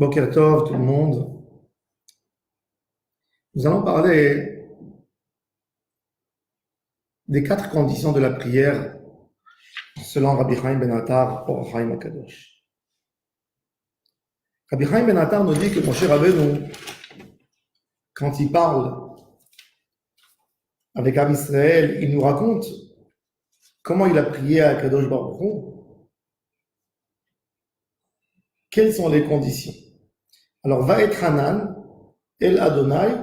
Boker Tov, tout le monde. Nous allons parler des 4 conditions de la prière selon Rabbi Chaim Ben Attar Or Chaim HaKadosh. Rabbi Chaim Ben Attar nous dit que Moshe Rabbeinu, quand il parle avec Am Israël, il nous raconte comment il a prié à Kadosh Baruch Hu. Quelles sont les conditions? Alors, Va'et Hanan, El Adonai,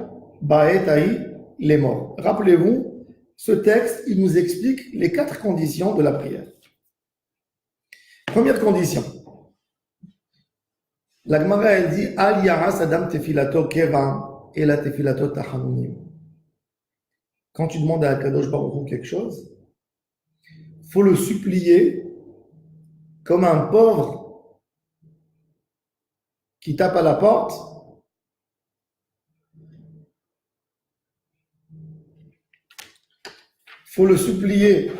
Ba'et Haï, les morts. Rappelez-vous, ce texte, il nous explique les 4 conditions de la prière. Première condition. La Gemara, elle dit, Al yaras adam tefilato keva, et la tefilato tahanunim. Quand tu demandes à Kadosh Baruch Hu quelque chose, il faut le supplier comme un pauvre qui tape à la porte. Il faut le supplier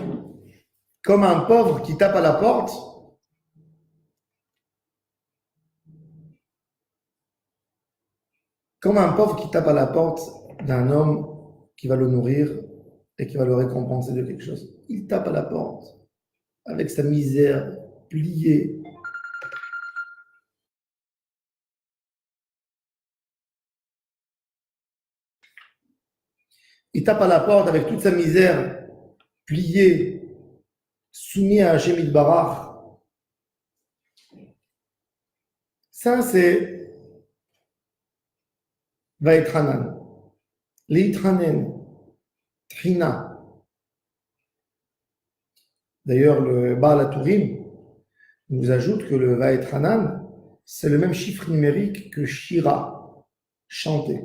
comme un pauvre qui tape à la porte. Comme un pauvre qui tape à la porte d'un homme qui va le nourrir et qui va le récompenser de quelque chose. Il tape à la porte avec sa misère pliée. Il tape à la porte avec toute sa misère pliée, soumis à Hashem Yitbarach. Ça, c'est Vaetranan. Leitranen. Trina. D'ailleurs, le Baal HaTurim nous ajoute que le Vaetranan, c'est le même chiffre numérique que Shira, chanter.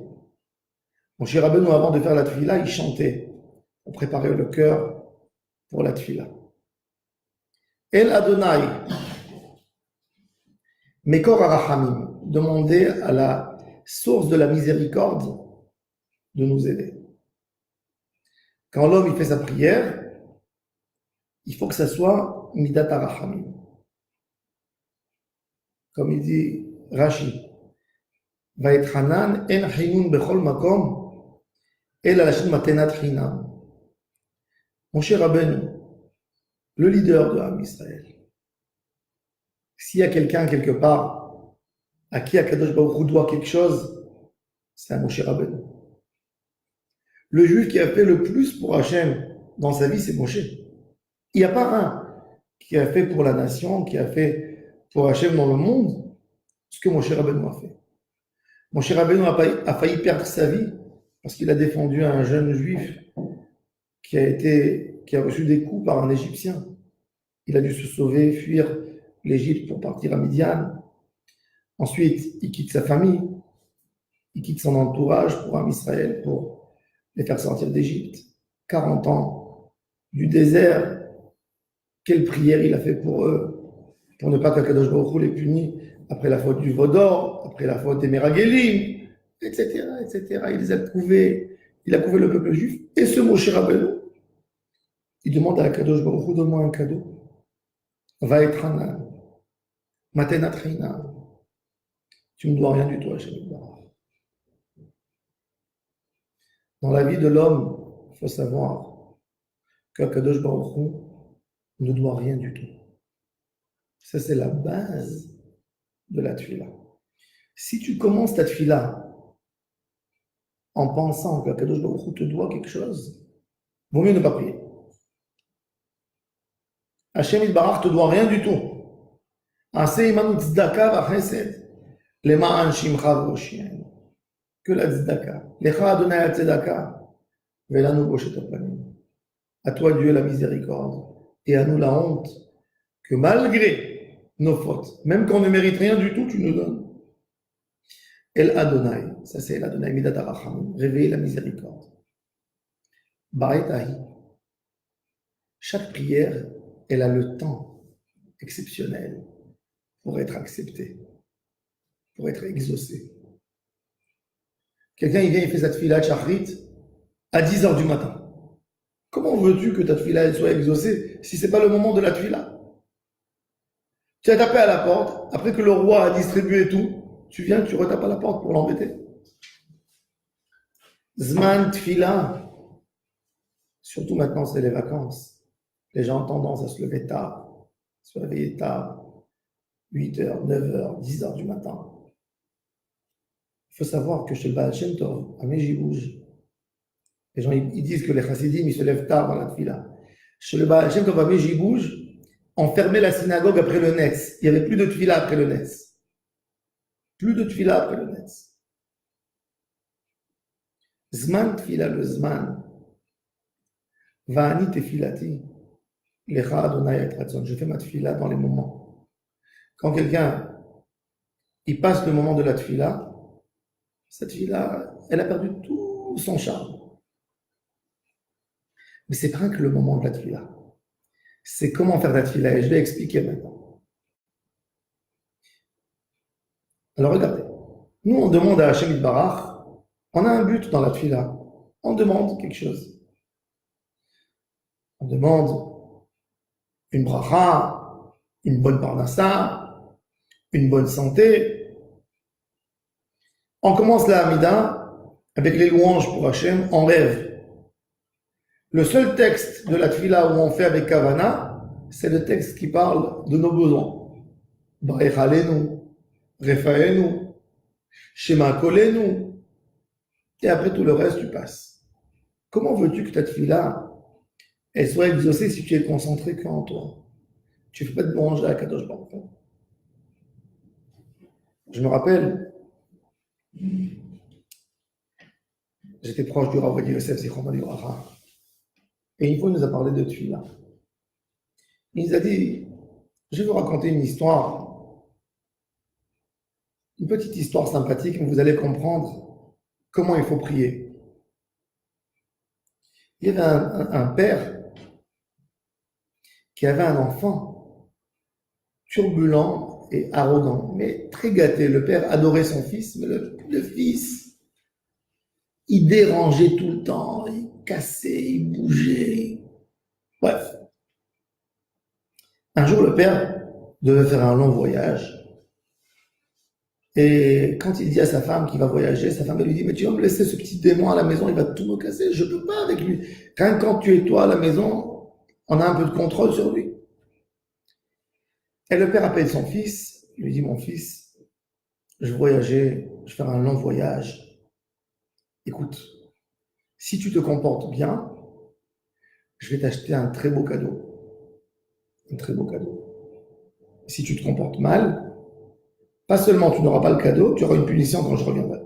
Moshe Rabbeinu, avant de faire la tefila, il chantait pour préparer le cœur pour la tefila. El Adonai, Mekor Arachamim, demander à la source de la miséricorde de nous aider. Quand l'homme il fait sa prière, il faut que ça soit Midat Arachamim. Comme il dit Rashi, Vaetranan en chinun bechol makom el alashin matenat chinam. Moshe Rabbeinu, le leader de Am Israël, s'il y a quelqu'un quelque part à qui Akadosh Baruch Hu doit quelque chose, c'est à Moshe Rabbeinu. Le juif qui a fait le plus pour Hachem dans sa vie, c'est Moshe. Il n'y a pas un qui a fait pour la nation, qui a fait pour Hachem dans le monde, ce que Moshe Rabbeinu a fait. Moshe Rabbeinu a failli perdre sa vie parce qu'il a défendu un jeune juif qui a reçu des coups par un Égyptien. Il a dû se sauver, fuir l'Égypte pour partir à Midian. Ensuite, il quitte sa famille, il quitte son entourage pour Am Israël, pour les faire sortir d'Égypte. 40 ans du désert, quelle prière il a fait pour eux, pour ne pas qu'Akadosh Baruch Hu les punisse après la faute du Vaudor, après la faute des Meragélim, etc., etc. Il les a prouvés, il a prouvé le peuple juif. Et ce Moshe Rabbeinu, il demande à Akadosh Baruch Hu, donne-moi un cadeau. Vaetranan, Matenat Chinam. Tu ne me dois rien du tout, Hashem Yitbarach. Dans la vie de l'homme, il faut savoir qu'Akadosh Baruch Hu ne doit rien du tout. Ça, c'est la base de la tefila. Si tu commences ta tefila en pensant qu'Akadosh Baruch Hu te doit quelque chose, vaut mieux ne pas prier. Hashem Yitbarach te doit rien du tout. Aseh imanu tzedaka v'chesed lema'an shimcha v'oshienu. Que la tzedaka. Lecha Adonai tzedaka ve'lanu boshet hapanim. À toi Dieu la miséricorde et à nous la honte que malgré nos fautes, même quand on ne mérite rien du tout, tu nous donnes. El Adonai, ça c'est El Adonai Midat Arachamim, réveiller la miséricorde. Ba'et Haï. Chaque prière, elle a le temps exceptionnel pour être acceptée, pour être exaucée. Quelqu'un, il vient, il fait sa tefila Shachrit à 10h du matin. Comment veux-tu que ta tefila elle soit exaucée si ce n'est pas le moment de la tefila? Tu as tapé à la porte, après que le roi a distribué tout, tu viens, tu retapes à la porte pour l'embêter. Zman Tfila, surtout maintenant c'est les vacances. Les gens ont tendance à se lever tard, se réveiller tard, 8h, 9h, 10h du matin. Il faut savoir que chez le Baal Shem Tov, à Mejibouj, les gens ils disent que les chassidim ils se lèvent tard dans la tfila. Chez le Baal Shem Tov à Mejibouj, on fermait la synagogue après le Netz. Il n'y avait plus de tfila après le Netz. Plus de tfila après le Netz. Zman tfila, le Zman. Va'ani tefilati. Lecha Adonai et Ratzon. Je fais ma tfila dans les moments. Quand quelqu'un il passe le moment de la tfila, cette tfila, elle a perdu tout son charme. Mais c'est pas que le moment de la tfila. C'est comment faire la tfila. Et je vais expliquer maintenant. Alors regardez. Nous, on demande à Hashem Yitbarach, on a un but dans la tfila. On demande quelque chose. On demande une bracha, une bonne parnassa, une bonne santé. On commence la Hamida avec les louanges pour Hashem en rêve. Le seul texte de la tfila où on fait avec Kavana, c'est le texte qui parle de nos besoins. Barech Aleinu, Refaenu, Shema Kolenu. Et après tout le reste, tu passes. Comment veux-tu que ta tfila elle soit exaucée si tu es concentré qu'en toi? Tu ne fais pas de louange à Kadosh Baruch Hu. Je me rappelle, j'étais proche du Rav Yosef Zichron Livracha. Et une fois, il nous a parlé de tfila. Il nous a dit, je vais vous raconter une histoire, une petite histoire sympathique, mais vous allez comprendre comment il faut prier. Il y avait un père qui avait un enfant turbulent et arrogant, mais très gâté. Le père adorait son fils, mais le fils, il dérangeait tout le temps, il cassait, il bougeait. Bref. Un jour, le père devait faire un long voyage. Et quand il dit à sa femme qu'il va voyager, sa femme elle lui dit, mais tu vas me laisser ce petit démon à la maison, il va tout me casser, je ne peux pas avec lui. Quand tu es toi à la maison, on a un peu de contrôle sur lui. Et le père appelle son fils, il lui dit, mon fils, je voyageais, je vais faire un long voyage. Écoute, si tu te comportes bien, je vais t'acheter un très beau cadeau. Un très beau cadeau. Si tu te comportes mal, pas seulement tu n'auras pas le cadeau, tu auras une punition quand je reviendrai.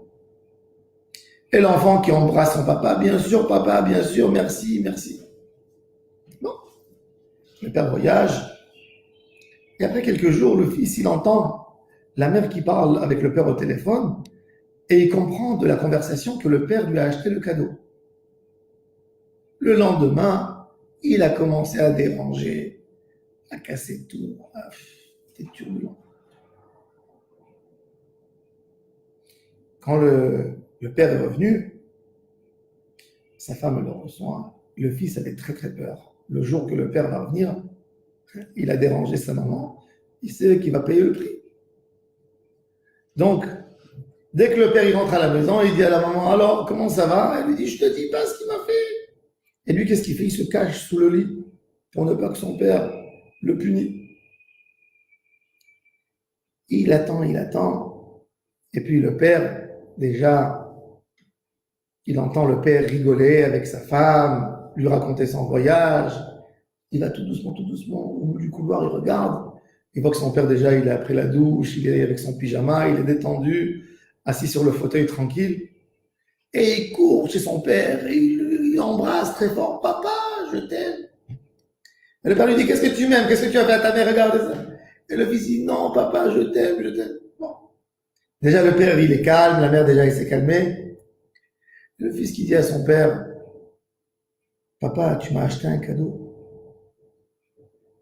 Et l'enfant qui embrasse son papa, bien sûr, merci, merci. Bon, le père voyage. Et après quelques jours, le fils, il entend la mère qui parle avec le père au téléphone et il comprend de la conversation que le père lui a acheté le cadeau. Le lendemain, il a commencé à déranger, à casser tout. C'était turbulent. Quand le père est revenu, sa femme le reçoit. Le fils avait très très peur. Le jour que le père va revenir, il a dérangé sa maman. Il sait qu'il va payer le prix. Donc, dès que le père il rentre à la maison, il dit à la maman, alors, comment ça va? Elle lui dit, je te dis pas ce qu'il m'a fait. Et lui, qu'est-ce qu'il fait? Il se cache sous le lit pour ne pas que son père le punisse. Il attend. Et puis le père, déjà, il entend le père rigoler avec sa femme, lui raconter son voyage. Il va tout doucement, au bout du couloir, il regarde. Il voit que son père, déjà, il a pris la douche, il est avec son pyjama, il est détendu, assis sur le fauteuil tranquille. Et il court chez son père et il embrasse très fort. Papa, je t'aime. Et le père lui dit, qu'est-ce que tu m'aimes? Qu'est-ce que tu as fait à ta mère? Regarde ça. Et le fils dit, non, papa, je t'aime. Bon. Déjà, le père, il est calme. La mère, déjà, il s'est calmé. Et le fils qui dit à son père, papa, tu m'as acheté un cadeau.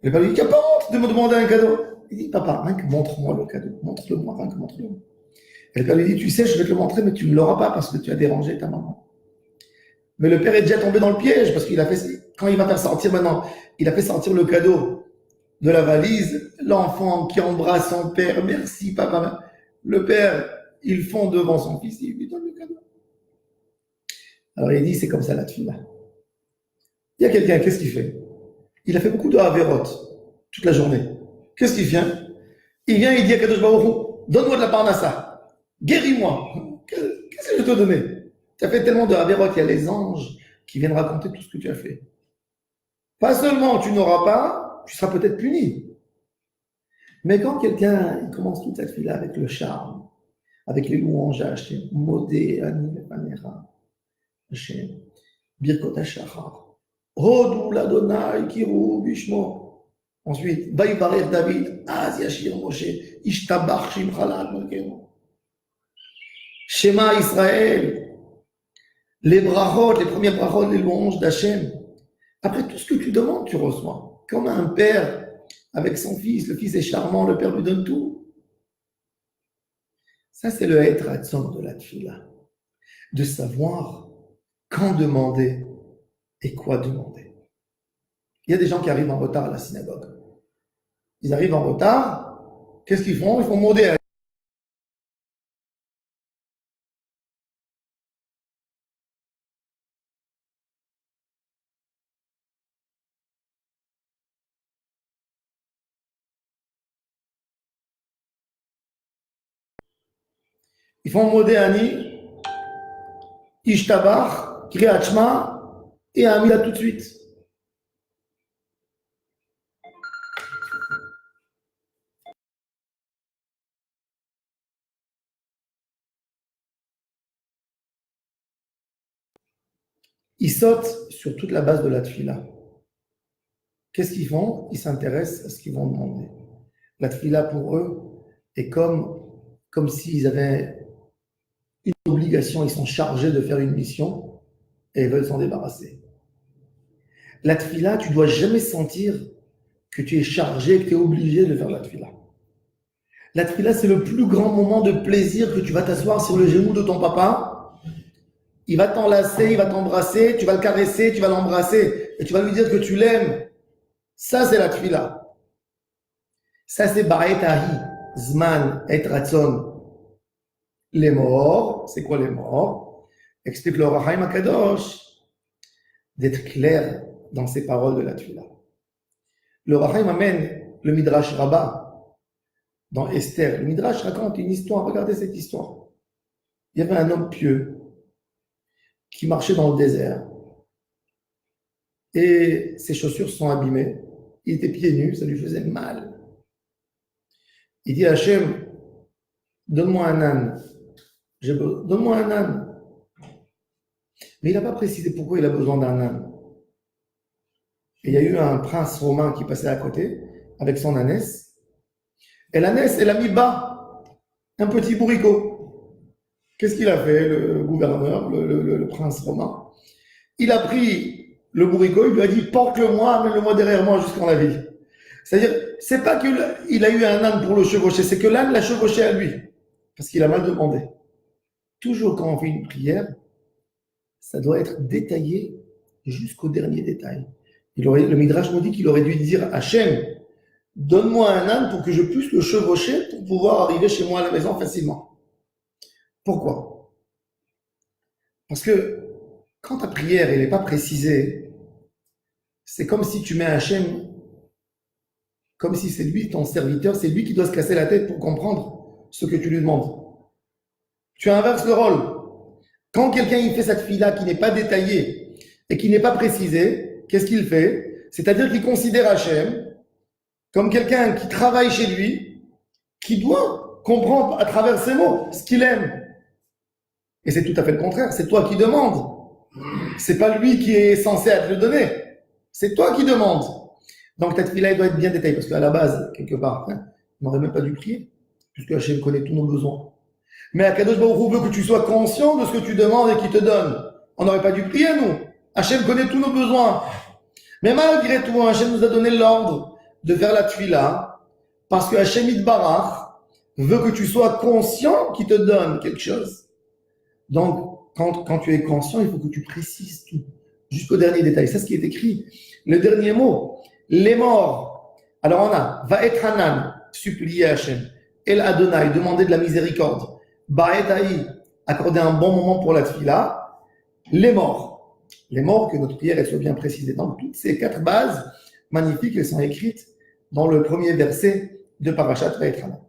Et le père lui dit, tu n'as pas honte de me demander un cadeau? Il dit, papa, rien que montre-moi le cadeau. Montre-le-moi, rien que montre-le-moi. Et le père lui dit, tu sais, je vais te le montrer, mais tu ne l'auras pas parce que tu as dérangé ta maman. Mais le père est déjà tombé dans le piège parce qu'il a fait, quand il va faire sortir maintenant, il a fait sortir le cadeau de la valise, l'enfant qui embrasse son père, merci papa. le père, il fond devant son fils, il lui donne le cadeau. Alors il dit, c'est comme ça la tefila. Il y a quelqu'un, qu'est-ce qu'il fait? Il a fait beaucoup de Averot toute la journée. Qu'est-ce qu'il vient? Il vient, il dit à Kadosh Baruch Hu, donne-moi de la parnassa, guéris-moi. Qu'est-ce que je vais te donner? Tu as fait tellement de Averot, il y a les anges qui viennent raconter tout ce que tu as fait. Pas seulement tu n'auras pas, tu seras peut-être puni. Mais quand quelqu'un commence toute cette fila avec le charme, avec les louanges à Hachem, Modé, Ani, Panera, Hachem, Birkot HaShachar, Hodou l'Adonai, Kirou, Bishmo. Ensuite, Vaïbarer David, Az Yashir Moshe, Ishtabach Shimchalal Malkeno. Shema Israël, les brachot, les premiers brachot, les louanges d'Hachem. Après tout ce que tu demandes, tu reçois. Comme un père avec son fils, le fils est charmant, le père lui donne tout. Ça, c'est le être ratzon de la tefila. De savoir quand demander et quoi demander. Il y a des gens qui arrivent en retard à la synagogue. Ils arrivent en retard, qu'est-ce qu'ils font? Ils font modé. Ils font modé Ani, Ishtabach, Kriyat Shema, et Amida tout de suite. Ils sautent sur toute la base de la tefila. Qu'est-ce qu'ils font? Ils s'intéressent à ce qu'ils vont demander. La tefila pour eux est comme s'ils avaient une obligation, ils sont chargés de faire une mission et ils veulent s'en débarrasser. La tefila, tu ne dois jamais sentir que tu es chargé, que tu es obligé de faire la tefila. La tefila, c'est le plus grand moment de plaisir que tu vas t'asseoir sur le genou de ton papa. Il va t'enlacer, il va t'embrasser, tu vas le caresser, tu vas l'embrasser et tu vas lui dire que tu l'aimes. Ça, c'est la tefila. Ça, c'est Ba'et Ahi, Zman et Ratzon. Les morts, c'est quoi les morts? Explique le Ohr HaChaim HaKadosh, d'être clair dans ses paroles de la tefila. Le Ohr HaChaim amène le Midrash Rabbah dans Esther. Le Midrash raconte une histoire, regardez cette histoire. Il y avait un homme pieux qui marchait dans le désert et ses chaussures se sont abîmées. Il était pieds nus, ça lui faisait mal. Il dit à Hachem, donne-moi un âne. Donne-moi un âne. Mais il n'a pas précisé pourquoi il a besoin d'un âne. Et il y a eu un prince romain qui passait à côté avec son ânesse. Et l'ânesse, elle a mis bas un petit bourricot. Qu'est-ce qu'il a fait, le gouverneur, le prince romain? Il a pris le bourricot, il lui a dit, porte-le-moi, amène-le-moi derrière moi jusqu'en la ville. C'est-à-dire, c'est pas qu'il a eu un âne pour le chevaucher, c'est que l'âne l'a chevauché à lui, parce qu'il a mal demandé. Toujours quand on fait une prière, ça doit être détaillé jusqu'au dernier détail. Le Midrash nous dit qu'il aurait dû dire à Hachem, donne-moi un âne pour que je puisse le chevaucher pour pouvoir arriver chez moi à la maison facilement. Pourquoi? Parce que quand ta prière n'est pas précisée, c'est comme si tu mets Hachem, comme si c'est lui ton serviteur, c'est lui qui doit se casser la tête pour comprendre ce que tu lui demandes. Tu inverses le rôle. Quand quelqu'un il fait cette fille-là qui n'est pas détaillée et qui n'est pas précisée, qu'est-ce qu'il fait? C'est-à-dire qu'il considère Hachem comme quelqu'un qui travaille chez lui, qui doit comprendre à travers ses mots ce qu'il aime. Et c'est tout à fait le contraire. C'est toi qui demandes. C'est pas lui qui est censé te le donner. C'est toi qui demandes. Donc, cette fille-là, elle doit être bien détaillée. Parce qu'à la base, quelque part, on n'aurait même pas dû prier. Puisque Hachem connaît tous nos besoins. Mais Akadosh Baruch Hu veut que tu sois conscient de ce que tu demandes et qu'il te donne. On n'aurait pas dû prier, nous. Hachem connaît tous nos besoins. Mais malgré tout, Hachem nous a donné l'ordre de faire la tefila. Parce que Hachem Yitbarach veut que tu sois conscient qu'il te donne quelque chose. Donc, quand tu es conscient, il faut que tu précises tout, jusqu'au dernier détail. C'est ce qui est écrit. Le dernier mot, les morts. Alors on a, va être Hanan, supplier Hachem. El Adonai, demander de la miséricorde. Ba'etaï, accorder un bon moment pour la tfila. Les morts. Les morts, que notre prière elle soit bien précisée. Donc, toutes ces 4 bases magnifiques, elles sont écrites dans le premier verset de Parashat Vayetrana.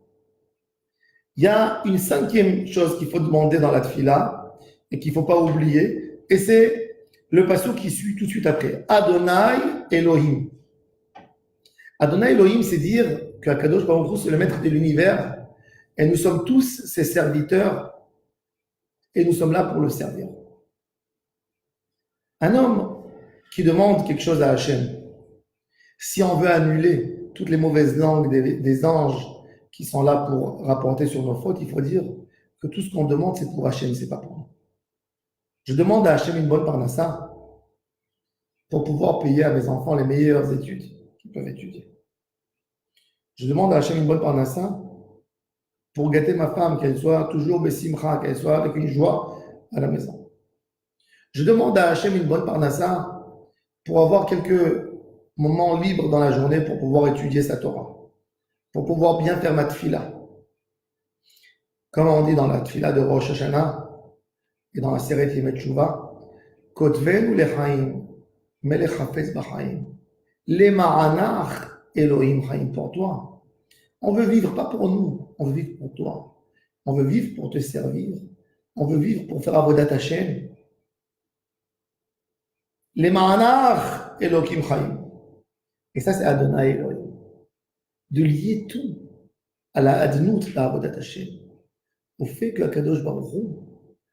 Il y a une 5e chose qu'il faut demander dans la tfila et qu'il ne faut pas oublier, et c'est le passage qui suit tout de suite après. Adonai Elohim. Adonai Elohim, c'est dire qu'Akadosh Baruch Hu, c'est le maître de l'univers, et nous sommes tous ses serviteurs, et nous sommes là pour le servir. Un homme qui demande quelque chose à Hachem, si on veut annuler toutes les mauvaises langues des anges qui sont là pour rapporter sur nos fautes, il faut dire que tout ce qu'on demande, c'est pour Hachem, c'est pas pour nous. Je demande à Hachem une bonne parnassa pour pouvoir payer à mes enfants les meilleures études qu'ils peuvent étudier. Je demande à Hachem une bonne parnassa pour gâter ma femme, qu'elle soit toujours besimcha, qu'elle soit avec une joie à la maison. Je demande à Hachem une bonne parnassa pour avoir quelques moments libres dans la journée pour pouvoir étudier sa Torah, pour pouvoir bien faire ma tfila. Comme on dit dans la tfila de Rosh Hashanah et dans la Seret Yemei Tshuva, Kotvenu lechaim, melech hafez b'chaim, lema'anach Elohim chaim, pour toi. On veut vivre pas pour nous, on veut vivre pour toi. On veut vivre pour te servir. On veut vivre pour faire avodat Hashem. Lema'anach Elohim chaim. Et ça, c'est Adonai Elohim. De lier tout à la adnout, la avodat Hashem, au fait que Akadosh Baruch Hu,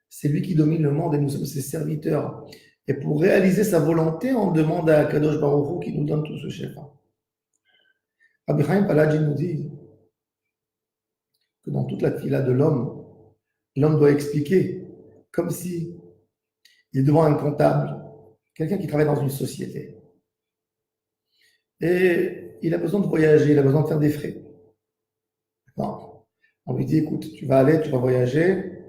c'est lui qui domine le monde et nous sommes ses serviteurs. Et pour réaliser sa volonté, on demande à Akadosh Baruch Hu qui nous donne tout ce chef. Rabbi Chaim Paladji nous dit que dans toute la tfila de l'homme doit expliquer comme si il est devant un comptable, quelqu'un qui travaille dans une société. Et il a besoin de voyager, il a besoin de faire des frais. Non. On lui dit, écoute, tu vas voyager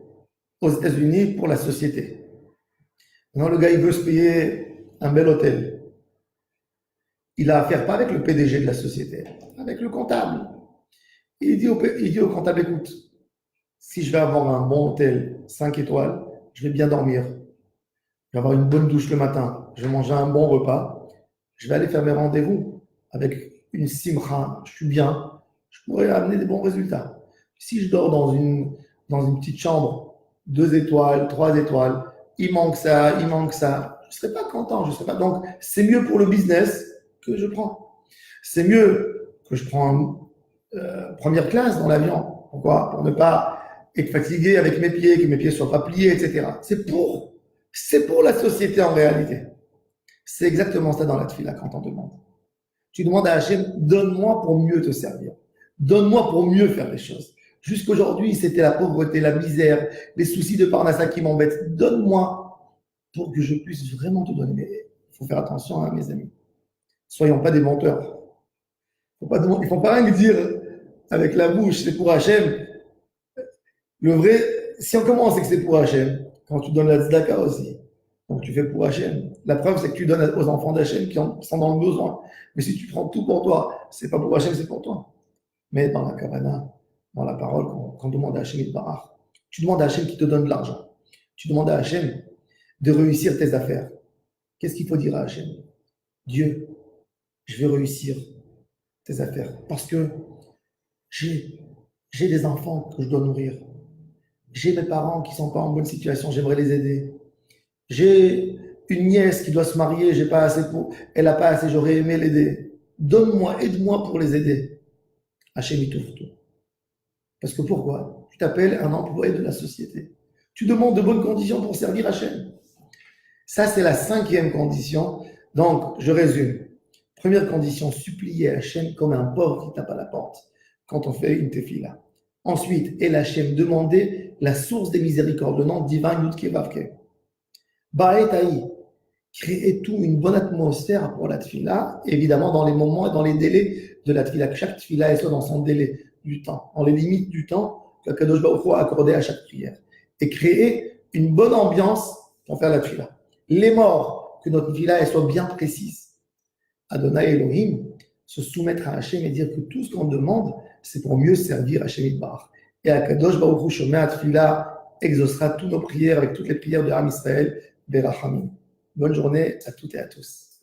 aux États-Unis pour la société. Maintenant, le gars, il veut se payer un bel hôtel. Il a affaire pas avec le PDG de la société, avec le comptable. Et il dit au comptable, écoute, si je vais avoir un bon hôtel 5 étoiles, je vais bien dormir. Je vais avoir une bonne douche le matin, je vais manger un bon repas, je vais aller faire mes rendez-vous avec une simcha, je suis bien, je pourrais amener des bons résultats. Si je dors dans une petite chambre, 2 étoiles, 3 étoiles, il manque ça, je ne serai pas content, Donc, c'est mieux pour le business que je prends. C'est mieux que je prends première classe dans l'avion. Pourquoi? Pour ne pas être fatigué avec mes pieds, que mes pieds ne soient pas pliés, etc. C'est pour la société en réalité. C'est exactement ça dans la tfila quand on demande. Tu demandes à Hachem, donne-moi pour mieux te servir. Donne-moi pour mieux faire les choses. Jusqu'aujourd'hui, c'était la pauvreté, la misère, les soucis de Parnassa qui m'embêtent. Donne-moi pour que je puisse vraiment te donner. Mais il faut faire attention, hein, mes amis. Soyons pas des menteurs. Il ne faut pas rien dire avec la bouche, c'est pour Hachem. Le vrai, si on commence et que c'est pour Hachem, quand tu donnes la tzedaka aussi, donc tu fais pour Hachem. La preuve, c'est que tu donnes aux enfants d'Hachem qui sont dans le besoin. Mais si tu prends tout pour toi, c'est pas pour Hachem, c'est pour toi. Mais dans la kavana, dans la parole, quand on demande à Hachem Yitbarach, tu demandes à Hachem qui te donne de l'argent. Tu demandes à Hachem de réussir tes affaires. Qu'est-ce qu'il faut dire à Hachem? Dieu, je vais réussir tes affaires parce que j'ai des enfants que je dois nourrir. J'ai mes parents qui ne sont pas en bonne situation, j'aimerais les aider. J'ai une nièce qui doit se marier, elle n'a pas assez, j'aurais aimé l'aider. Donne-moi, aide-moi pour les aider. Hachem Yituftu. Parce que pourquoi? Tu t'appelles un employé de la société. Tu demandes de bonnes conditions pour servir Hachem. Ça, c'est la 5e condition. Donc, je résume. Première condition, supplier Hachem comme un pauvre qui tape à la porte quand on fait une tefila. Ensuite, El Hachem, demander la source des miséricordes, le nom divin Yudke Vavke. Ba'etaï, créer tout une bonne atmosphère pour la tefila, évidemment dans les moments et dans les délais de la tefila, que chaque tefila soit dans son délai du temps, dans les limites du temps que Kadosh Baruch Hu a accordé à chaque prière. Et créer une bonne ambiance pour faire la tefila. Les morts, que notre tefila soit bien précise. Adonai Elohim, se soumettre à Hachem et dire que tout ce qu'on demande, c'est pour mieux servir Hachem Yitbarach. Et Akadosh Baruch Hu Shomea Tfila exaucera toutes nos prières avec toutes les prières de Ham Israël, Berachamim. Bonne journée à toutes et à tous.